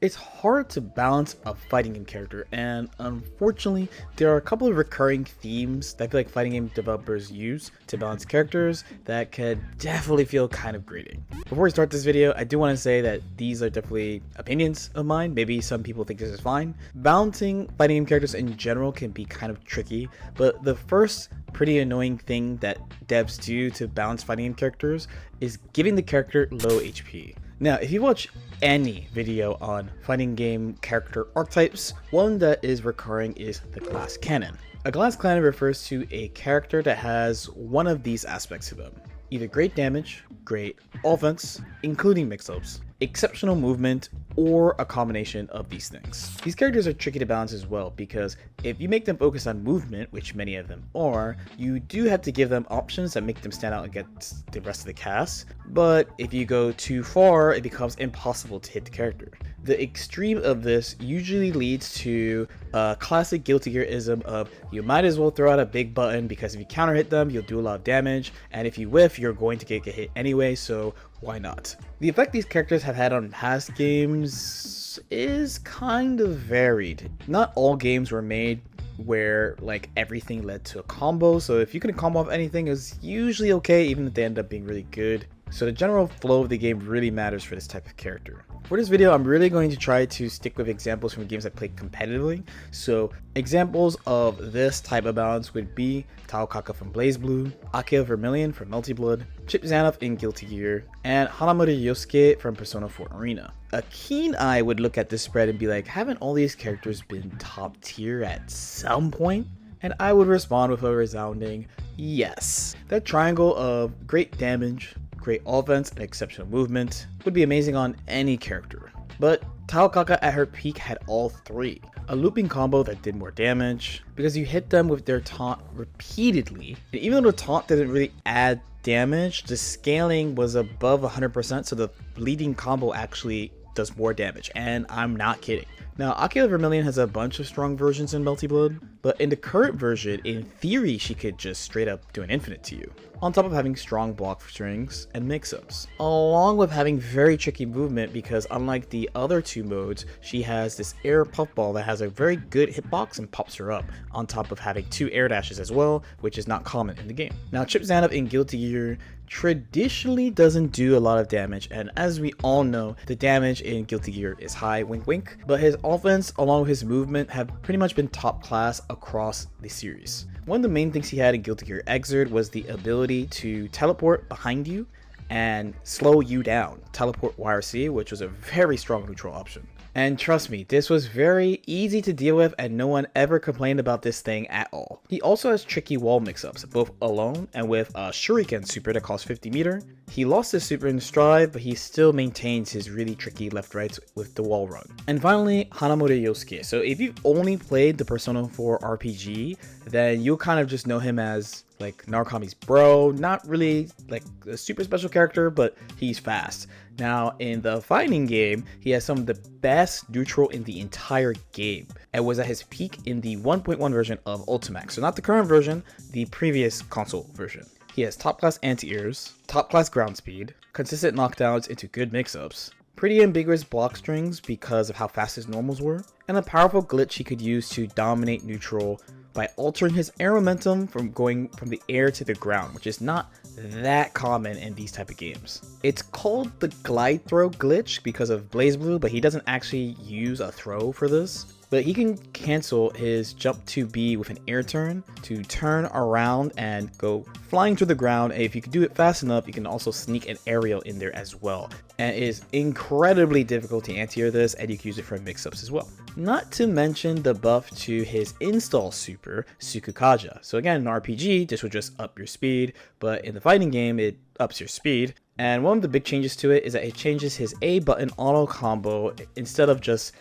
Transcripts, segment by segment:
It's hard to balance a fighting game character, and unfortunately, there are a couple of recurring themes that I feel like fighting game developers use to balance characters that could definitely feel kind of grating. Before we start this video, I do want to say that these are definitely opinions of mine. Maybe some people think this is fine. Balancing fighting game characters in general can be kind of tricky, but the first pretty annoying thing that devs do to balance fighting game characters is giving the character low HP. Now, if you watch any video on fighting game character archetypes, one that is recurring is the glass cannon. A glass cannon refers to a character that has one of these aspects to them. Either great damage, great offense, including mix-ups, exceptional movement, or a combination of these things. These characters are tricky to balance as well because if you make them focus on movement, which many of them are, you do have to give them options that make them stand out against the rest of the cast, but if you go too far, it becomes impossible to hit the character. The extreme of this usually leads to a classic Guilty Gear-ism of you might as well throw out a big button because if you counter hit them, you'll do a lot of damage, and if you whiff, you're going to get hit anyway, so why not? The effect these characters have had on past games is kind of varied. Not all games were made where like everything led to a combo, so if you can combo off anything, it's usually okay even if they end up being really good. So the general flow of the game really matters for this type of character. For this video, I'm really going to try to stick with examples from games I played competitively. So examples of this type of balance would be Taokaka from BlazBlue, Akio Vermilion from Melty Blood, Chip Zanoff in Guilty Gear, and Hanamura Yosuke from Persona 4 Arena. A keen eye would look at this spread and be like, haven't all these characters been top tier at some point? And I would respond with a resounding yes. That triangle of great damage, great offense, and exceptional movement would be amazing on any character. But Taokaka at her peak had all three. A looping combo that did more damage, because you hit them with their taunt repeatedly, and even though the taunt didn't really add damage, the scaling was above 100%, so the bleeding combo actually does more damage, and I'm not kidding. Now, Akio Vermilion has a bunch of strong versions in Melty Blood, but in the current version, in theory, she could just straight up do an infinite to you, on top of having strong block strings and mix-ups, along with having very tricky movement because unlike the other two modes, she has this air puffball that has a very good hitbox and pops her up, on top of having two air dashes as well, which is not common in the game. Now, Chip Zanoff in Guilty Gear traditionally doesn't do a lot of damage, and as we all know, the damage in Guilty Gear is high, wink wink, but his offense along with his movement have pretty much been top class across the series. One of the main things he had in Guilty Gear Xrd was the ability to teleport behind you and slow you down, teleport YRC, which was a very strong neutral option. And trust me, this was very easy to deal with and no one ever complained about this thing at all. He also has tricky wall mix-ups, both alone and with a shuriken super that costs 50 meter. He lost his super in Strive, but he still maintains his really tricky left-right with the wall run. And finally, Hanamura Yosuke. So if you've only played the Persona 4 RPG, then you'll kind of just know him as like Narukami's bro, not really like a super special character, but he's fast. Now, in the fighting game, he has some of the best neutral in the entire game, and was at his peak in the 1.1 version of Ultimax. So not the current version, the previous console version. He has top class anti-airs, top class ground speed, consistent knockdowns into good mix-ups, pretty ambiguous block strings because of how fast his normals were, and a powerful glitch he could use to dominate neutral by altering his air momentum from going from the air to the ground, which is not that common in these type of games. It's called the glide throw glitch because of BlazBlue, but he doesn't actually use a throw for this. But he can cancel his jump 2B with an air turn to turn around and go flying to the ground. And if you can do it fast enough, you can also sneak an aerial in there as well. And it is incredibly difficult to anti-air this, and you can use it for mix-ups as well. Not to mention the buff to his install super, Sukukaja. So again, in RPG, this would just up your speed, but in the fighting game, it ups your speed. And one of the big changes to it is that it changes his A button auto combo. Instead of just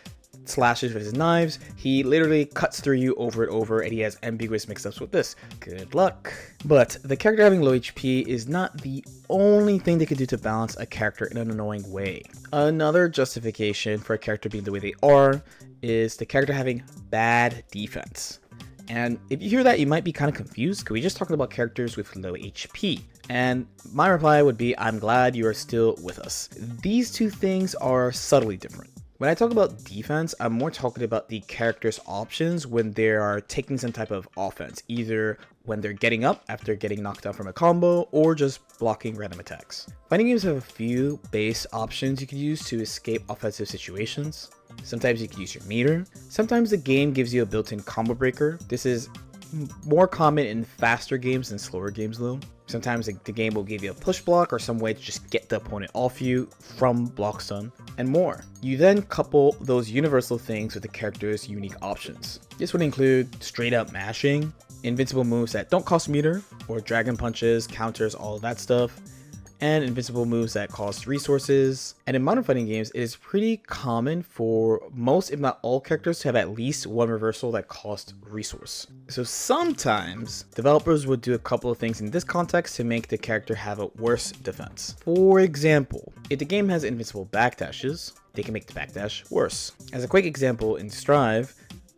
slashes with his knives, he literally cuts through you over and over, and he has ambiguous mix-ups with this. Good luck. But the character having low HP is not the only thing they could do to balance a character in an annoying way. Another justification for a character being the way they are is the character having bad defense. And if you hear that, you might be kind of confused because we just talked about characters with low HP. And my reply would be, I'm glad you are still with us. These two things are subtly different. When I talk about defense, I'm more talking about the character's options when they are taking some type of offense, either when they're getting up after getting knocked down from a combo or just blocking random attacks. Fighting games have a few base options you can use to escape offensive situations. Sometimes you can use your meter. Sometimes the game gives you a built-in combo breaker. This is more common in faster games than slower games though. Sometimes the game will give you a push block or some way to just get the opponent off you from block stun and more. You then couple those universal things with the character's unique options. This would include straight up mashing, invincible moves that don't cost meter, or dragon punches, counters, all of that stuff, and invincible moves that cost resources. And in modern fighting games, it is pretty common for most, if not all, characters to have at least one reversal that costs resource. So sometimes developers would do a couple of things in this context to make the character have a worse defense. For example, if the game has invincible backdashes, they can make the backdash worse. As a quick example, in Strive,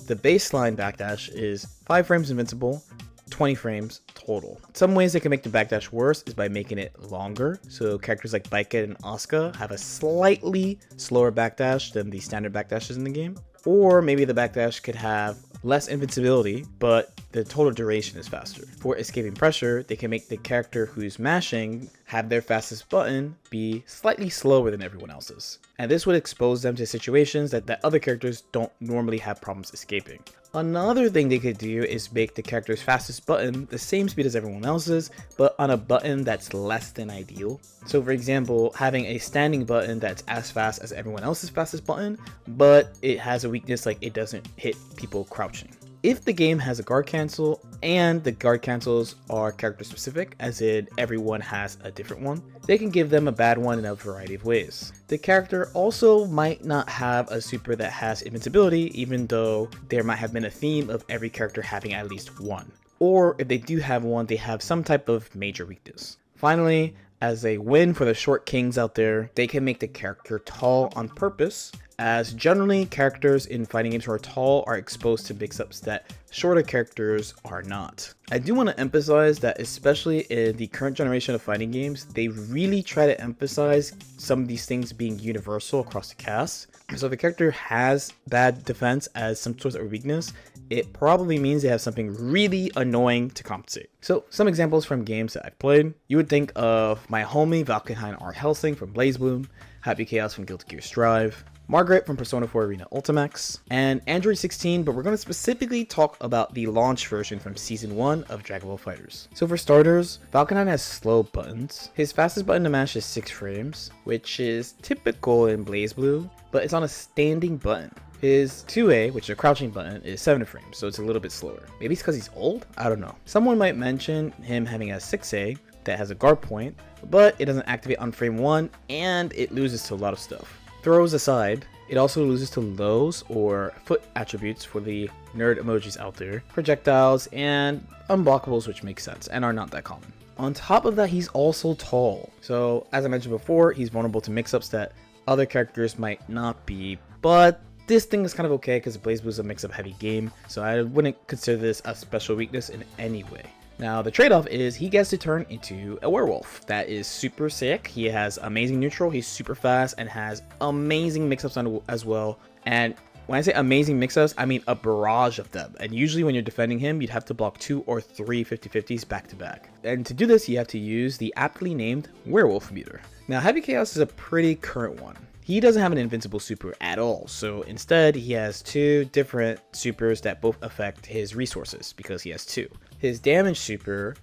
the baseline backdash is 5 frames invincible, 20 frames total. Some ways they can make the backdash worse is by making it longer. So characters like Baiket and Asuka have a slightly slower backdash than the standard backdashes in the game. Or maybe the backdash could have less invincibility, but the total duration is faster. For escaping pressure, they can make the character who's mashing have their fastest button be slightly slower than everyone else's. And this would expose them to situations that other characters don't normally have problems escaping. Another thing they could do is make the character's fastest button the same speed as everyone else's, but on a button that's less than ideal. So for example, having a standing button that's as fast as everyone else's fastest button, but it has a weakness like it doesn't hit people crouching. If the game has a guard cancel and the guard cancels are character specific, as in everyone has a different one, they can give them a bad one in a variety of ways. The character also might not have a super that has invincibility, even though there might have been a theme of every character having at least one. Or if they do have one, they have some type of major weakness. Finally, as a win for the short kings out there, they can make the character tall on purpose, as generally characters in fighting games who are tall are exposed to mix-ups that shorter characters are not. I do want to emphasize that especially in the current generation of fighting games, they really try to emphasize some of these things being universal across the cast. So if a character has bad defense as some sort of weakness, it probably means they have something really annoying to compensate. So some examples from games that I've played, you would think of my homie Valkenhayn R. Helsing from BlazBlue, Happy Chaos from Guilty Gear Strive, Margaret from Persona 4 Arena Ultimax, and Android 16, but we're going to specifically talk about the launch version from Season 1 of Dragon Ball FighterZ. So for starters, Valkenhayn has slow buttons. His fastest button to mash is 6 frames, which is typical in BlazBlue, but it's on a standing button. His 2A, which is a crouching button, is 7 frames, so it's a little bit slower. Maybe it's because he's old? I don't know. Someone might mention him having a 6A that has a guard point, but it doesn't activate on frame 1, and it loses to a lot of stuff. Throws aside, it also loses to lows or foot attributes for the nerd emojis out there, projectiles, and unblockables, which makes sense and are not that common. On top of that, he's also tall. So as I mentioned before, he's vulnerable to mix-ups that other characters might not be, but this thing is kind of okay because BlazBlue is a mix-up heavy game, so I wouldn't consider this a special weakness in any way. Now, the trade-off is he gets to turn into a werewolf. That is super sick. He has amazing neutral, he's super fast, and has amazing mix-ups as well. And when I say amazing mix-ups, I mean a barrage of them. And usually when you're defending him, you'd have to block 2 or 3 50-50s back-to-back. And to do this, you have to use the aptly named werewolf meter. Now, Happy Chaos is a pretty current one. He doesn't have an invincible super at all, so instead he has 2 different supers that both affect his resources because he has 2. His damage super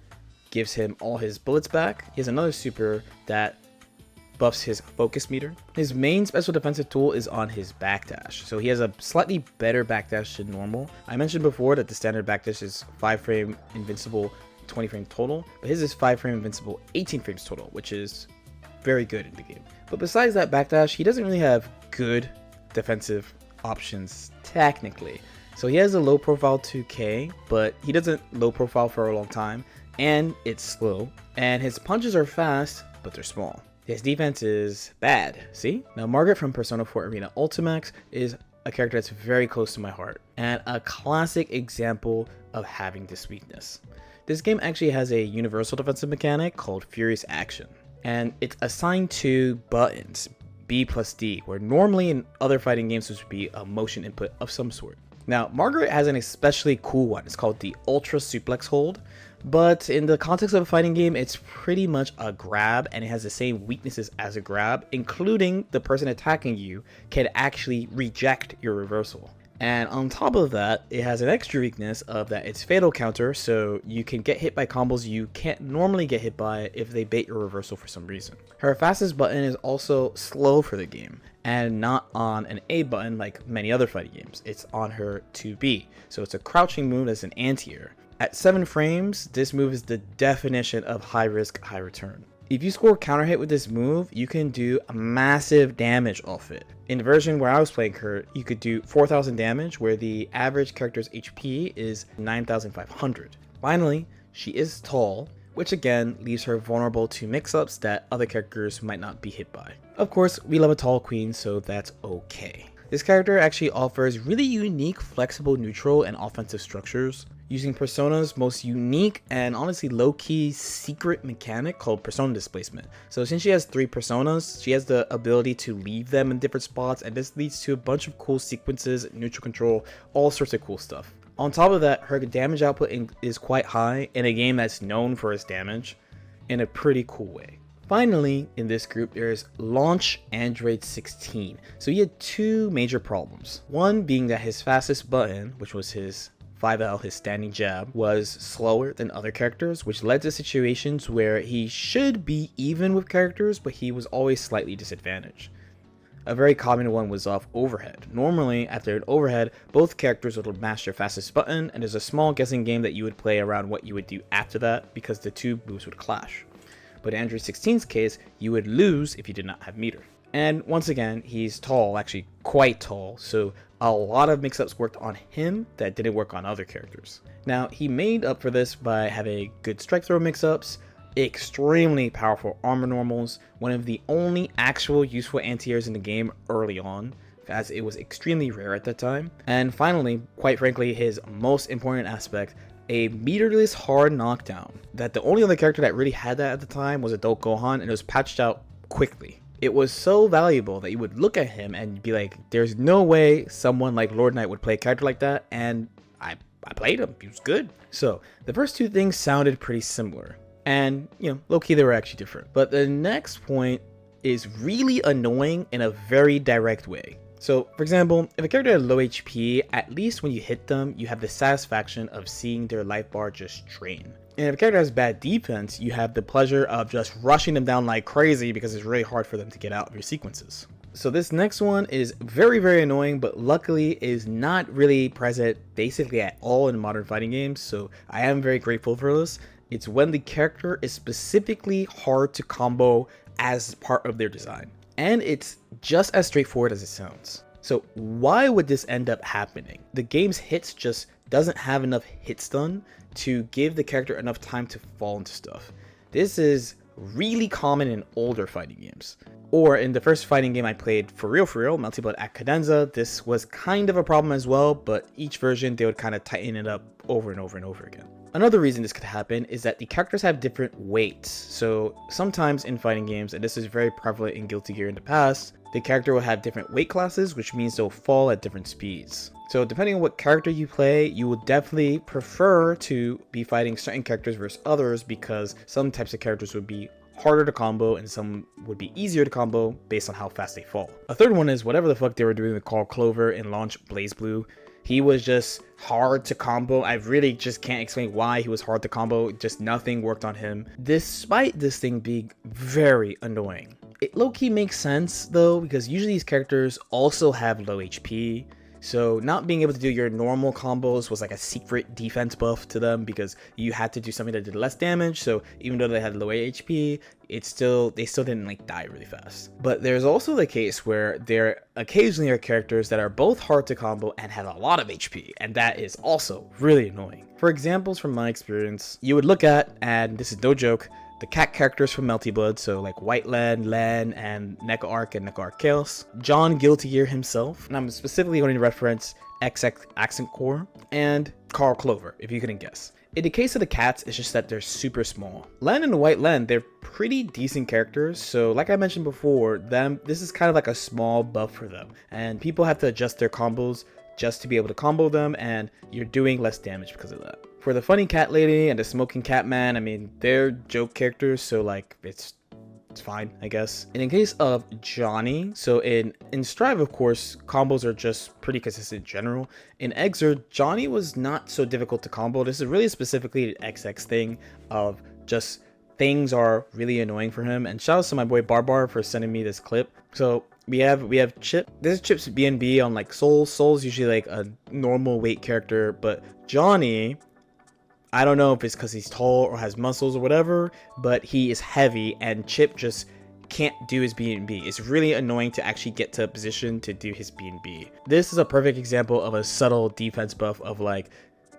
gives him all his bullets back. He has another super that buffs his focus meter. His main special defensive tool is on his backdash, so he has a slightly better backdash than normal. I mentioned before that the standard backdash is 5 frame invincible, 20 frames total, but his is 5 frame invincible, 18 frames total, which is very good in the game. But besides that backdash, he doesn't really have good defensive options technically. So he has a low profile 2K, but he doesn't low profile for a long time, and it's slow. And his punches are fast, but they're small. His defense is bad, see? Now Margaret from Persona 4 Arena Ultimax is a character that's very close to my heart, and a classic example of having this weakness. This game actually has a universal defensive mechanic called Furious Action, and it's assigned to buttons. B plus D, where normally in other fighting games this would be a motion input of some sort. Now, Margaret has an especially cool one. It's called the Ultra Suplex Hold, but in the context of a fighting game, it's pretty much a grab, and it has the same weaknesses as a grab, including the person attacking you can actually reject your reversal. And on top of that, it has an extra weakness of that it's fatal counter, so you can get hit by combos you can't normally get hit by if they bait your reversal for some reason. Her fastest button is also slow for the game, and not on an A button like many other fighting games. It's on her 2B, so it's a crouching move as an anti-air. At 7 frames, this move is the definition of high risk, high return. If you score counter hit with this move, you can do massive damage off it. In the version where I was playing her, you could do 4,000 damage, where the average character's HP is 9,500. Finally, she is tall, which again leaves her vulnerable to mix-ups that other characters might not be hit by. Of course, we love a tall queen, so that's okay. This character actually offers really unique, flexible neutral and offensive structures, using Persona's most unique and honestly low-key secret mechanic called persona displacement. So since she has 3 personas, she has the ability to leave them in different spots, and this leads to a bunch of cool sequences, neutral control, all sorts of cool stuff. On top of that, her damage output is quite high in a game that's known for its damage in a pretty cool way. Finally, in this group, there's Launch Android 16. So he had 2 major problems. One being that his fastest button, which was his 5L, his standing jab, was slower than other characters, which led to situations where he should be even with characters, but he was always slightly disadvantaged. A very common one was off overhead. Normally, after an overhead, both characters would mash their fastest button, and there's a small guessing game that you would play around what you would do after that, because the 2 moves would clash. But in Android 16's case, you would lose if you did not have meter. And once again, he's tall, actually quite tall, so a lot of mix-ups worked on him that didn't work on other characters. Now, he made up for this by having good strike throw mix-ups, extremely powerful armor normals, one of the only actual useful anti-airs in the game early on, as it was extremely rare at that time. And finally, quite frankly, his most important aspect, a meterless hard knockdown, that the only other character that really had that at the time was Adult Gohan, and it was patched out quickly. It was so valuable that you would look at him and be like, there's no way someone like LordKnight would play a character like that, and I played him, he was good. So the first 2 things sounded pretty similar, and low-key they were actually different. But the next point is really annoying in a very direct way. So, for example, if a character had low HP, at least when you hit them, you have the satisfaction of seeing their life bar just drain. And if a character has bad defense, you have the pleasure of just rushing them down like crazy because it's really hard for them to get out of your sequences. So this next one is very, very annoying, but luckily is not really present basically at all in modern fighting games, so I am very grateful for this. It's when the character is specifically hard to combo as part of their design. And it's just as straightforward as it sounds. So why would this end up happening? The game's hits just doesn't have enough hit stun to give the character enough time to fall into stuff. This is really common in older fighting games. Or in the first fighting game I played for real, Melty Blood at Cadenza, this was kind of a problem as well, but each version they would kind of tighten it up over and over and over again. Another reason this could happen is that the characters have different weights. So sometimes in fighting games, and this is very prevalent in Guilty Gear in the past, the character will have different weight classes, which means they'll fall at different speeds. So depending on what character you play, you will definitely prefer to be fighting certain characters versus others, because some types of characters would be harder to combo and some would be easier to combo based on how fast they fall. A third one is whatever the fuck they were doing with Carl Clover in Launch BlazBlue. He was just hard to combo. I really just can't explain why he was hard to combo. Just nothing worked on him, despite this thing being very annoying. It low-key makes sense though, because usually these characters also have low HP. So not being able to do your normal combos was like a secret defense buff to them, because you had to do something that did less damage. So even though they had low HP, they still didn't like die really fast. But there's also the case where there occasionally are characters that are both hard to combo and have a lot of HP, and that is also really annoying. For examples from my experience, you would look at, and this is no joke, the cat characters from Melty Blood, so like White Len, and Neko Arc and Neko Arc Chaos, John Guilty Gear himself, and I'm specifically going to reference XX Accent Core, and Carl Clover, if you couldn't guess. In the case of the cats, it's just that they're super small. Len and White Len, they're pretty decent characters, so like I mentioned before, this is kind of like a small buff for them, and people have to adjust their combos just to be able to combo them, and you're doing less damage because of that. For the funny cat lady and the smoking cat man, I mean, they're joke characters, so like it's fine, I guess. And in case of Johnny, so in Strive, of course, combos are just pretty consistent in general. In Exerd, Johnny was not so difficult to combo. This is really specifically an XX thing of just things are really annoying for him. And shout out to my boy Barbar for sending me this clip. So we have Chip. This is Chip's BNB on like Soul. Soul's usually like a normal weight character, but Johnny, I don't know if it's because he's tall or has muscles or whatever, but he is heavy and Chip just can't do his BNB. It's really annoying to actually get to a position to do his BNB. This is a perfect example of a subtle defense buff of like,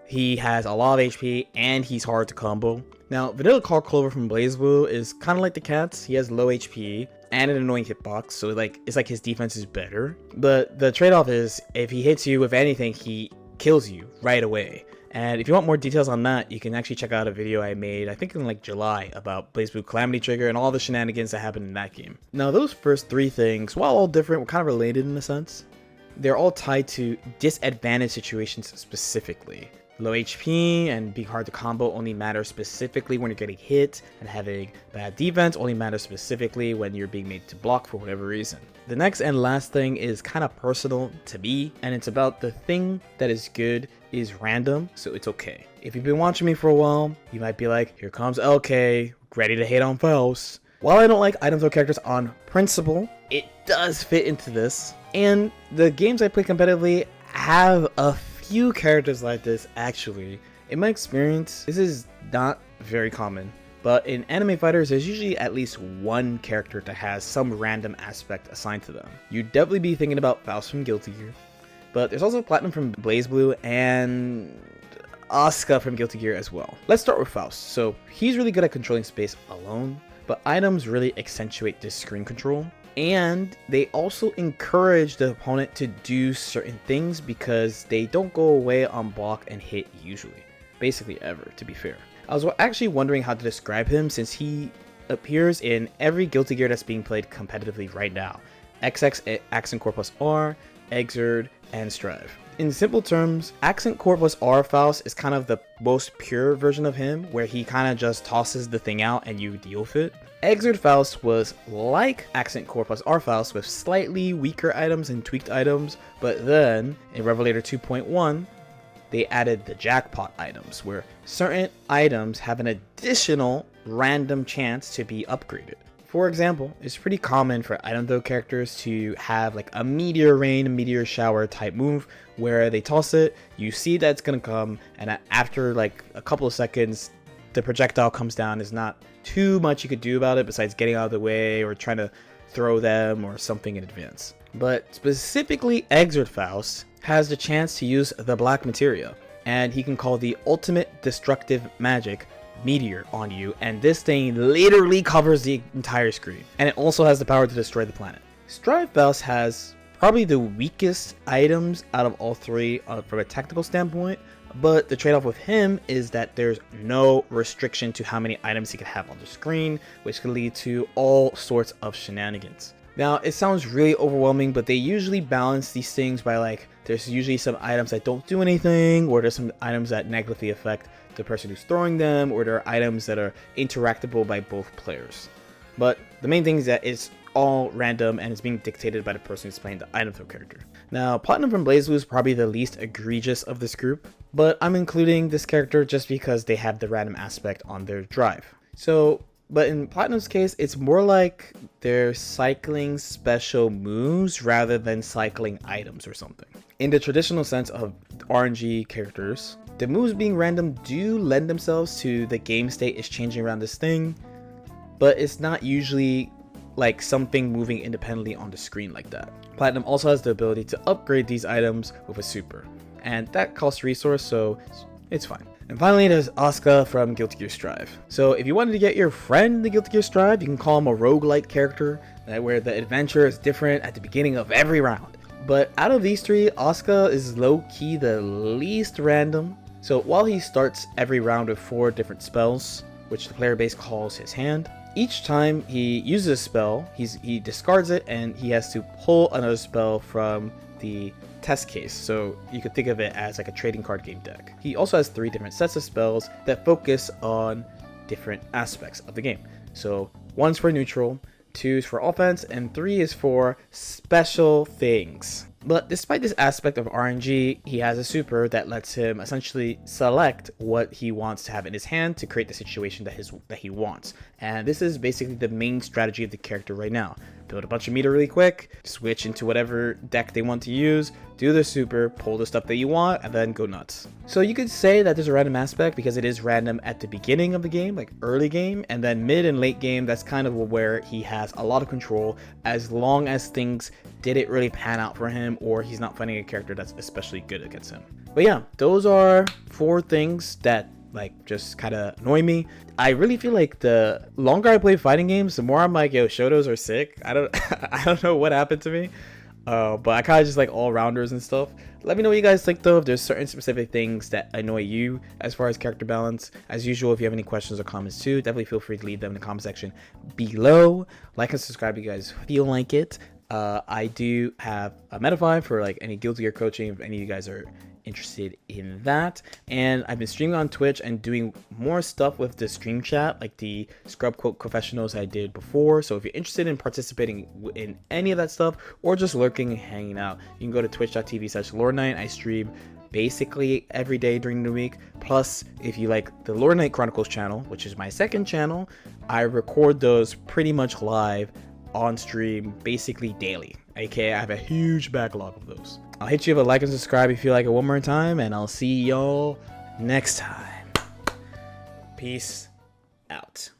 he has a lot of HP and he's hard to combo. Now, Vanilla Carl Clover from BlazBlue is kind of like the cats. He has low HP and an annoying hitbox, so like it's like his defense is better. But the trade-off is if he hits you with anything, he kills you right away. And if you want more details on that, you can actually check out a video I made, I think in like July, about BlazBlue Calamity Trigger and all the shenanigans that happened in that game. Now those first three things, while all different, were kind of related in a sense. They're all tied to disadvantage situations specifically. Low HP and being hard to combo only matters specifically when you're getting hit, and having bad defense only matters specifically when you're being made to block for whatever reason. The next and last thing is kind of personal to me, and it's about the thing that is good is random, so it's okay. If you've been watching me for a while, you might be like, here comes LK, ready to hate on Faust. While I don't like item throw characters on principle, it does fit into this, and the games I play competitively have a few characters like this actually. In my experience, this is not very common, but in anime fighters, there's usually at least one character that has some random aspect assigned to them. You'd definitely be thinking about Faust from Guilty Gear, but there's also Platinum from BlazBlue and Asuka from Guilty Gear as well. Let's start with Faust. So he's really good at controlling space alone, but items really accentuate this screen control. And they also encourage the opponent to do certain things because they don't go away on block and hit usually. Basically ever, to be fair. I was actually wondering how to describe him since he appears in every Guilty Gear that's being played competitively right now. XX Accent Core plus R, Exerd, and Strive. In simple terms, Accent Core plus R Faust is kind of the most pure version of him, where he kind of just tosses the thing out and you deal with it. Exerd Faust was like Accent Core plus R Faust with slightly weaker items and tweaked items, but then in Revelator 2.1, they added the jackpot items, where certain items have an additional random chance to be upgraded. For example, it's pretty common for item throw characters to have like a meteor rain, meteor shower type move where they toss it, you see that it's gonna come, and after like a couple of seconds, the projectile comes down. There's not too much you could do about it besides getting out of the way or trying to throw them or something in advance. But specifically Exerd Faust has the chance to use the black materia, and he can call the ultimate destructive magic Meteor on you, and this thing literally covers the entire screen, and it also has the power to destroy the planet. Strive Faust has probably the weakest items out of all three from a tactical standpoint, but the trade-off with him is that there's no restriction to how many items he can have on the screen, which can lead to all sorts of shenanigans. Now, it sounds really overwhelming, but they usually balance these things by like, there's usually some items that don't do anything, or there's some items that negatively affect the person who's throwing them, or there are items that are interactable by both players. But the main thing is that it's all random and it's being dictated by the person who's playing the item throw character. Now, Platinum from BlazBlue is probably the least egregious of this group, but I'm including this character just because they have the random aspect on their drive. But in Platinum's case, it's more like they're cycling special moves rather than cycling items or something. In the traditional sense of RNG characters, the moves being random do lend themselves to the game state is changing around this thing, but it's not usually like something moving independently on the screen like that. Platinum also has the ability to upgrade these items with a super, and that costs resource, so it's fine. And finally, there's Asuka from Guilty Gear Strive. So if you wanted to get your friend in the Guilty Gear Strive, you can call him a roguelike character, where the adventure is different at the beginning of every round. But out of these three, Asuka is low-key the least random. So while he starts every round with 4 different spells, which the player base calls his hand, each time he uses a spell, he discards it and he has to pull another spell from the test case. So you could think of it as like a trading card game deck. He also has 3 different sets of spells that focus on different aspects of the game. So 1's for neutral, 2 is for offense, and 3 is for special things. But despite this aspect of RNG, he has a super that lets him essentially select what he wants to have in his hand to create the situation that he wants. And this is basically the main strategy of the character right now. Build a bunch of meter really quick, switch into whatever deck they want to use, do the super, pull the stuff that you want, and then go nuts. So you could say that there's a random aspect because it is random at the beginning of the game, like early game, and then mid and late game, that's kind of where he has a lot of control as long as things didn't really pan out for him or he's not finding a character that's especially good against him. But yeah, those are 4 things that like just kind of annoy me. I really feel like the longer I play fighting games, the more I'm like, yo, Shotos are sick. I don't know what happened to me. But I kind of just like all rounders and stuff. Let me know what you guys think though, if there's certain specific things that annoy you as far as character balance. As usual, if you have any questions or comments too, definitely feel free to leave them in the comment section below. Like and subscribe if you guys feel like it. I do have a Metafy for like any Guilty Gear coaching if any of you guys are interested in that, and I've been streaming on Twitch and doing more stuff with the stream chat, like the scrub quote confessionals I did before. So if you're interested in participating in any of that stuff or just lurking and hanging out, you can go to twitch.tv/LordKnight. I stream basically every day during the week. Plus, if you like the LordKnight Chronicles channel, which is my second channel, I record those pretty much live on stream basically daily. Okay, I have a huge backlog of those. I'll hit you with a like and subscribe if you like it one more time, and I'll see y'all next time. Peace out.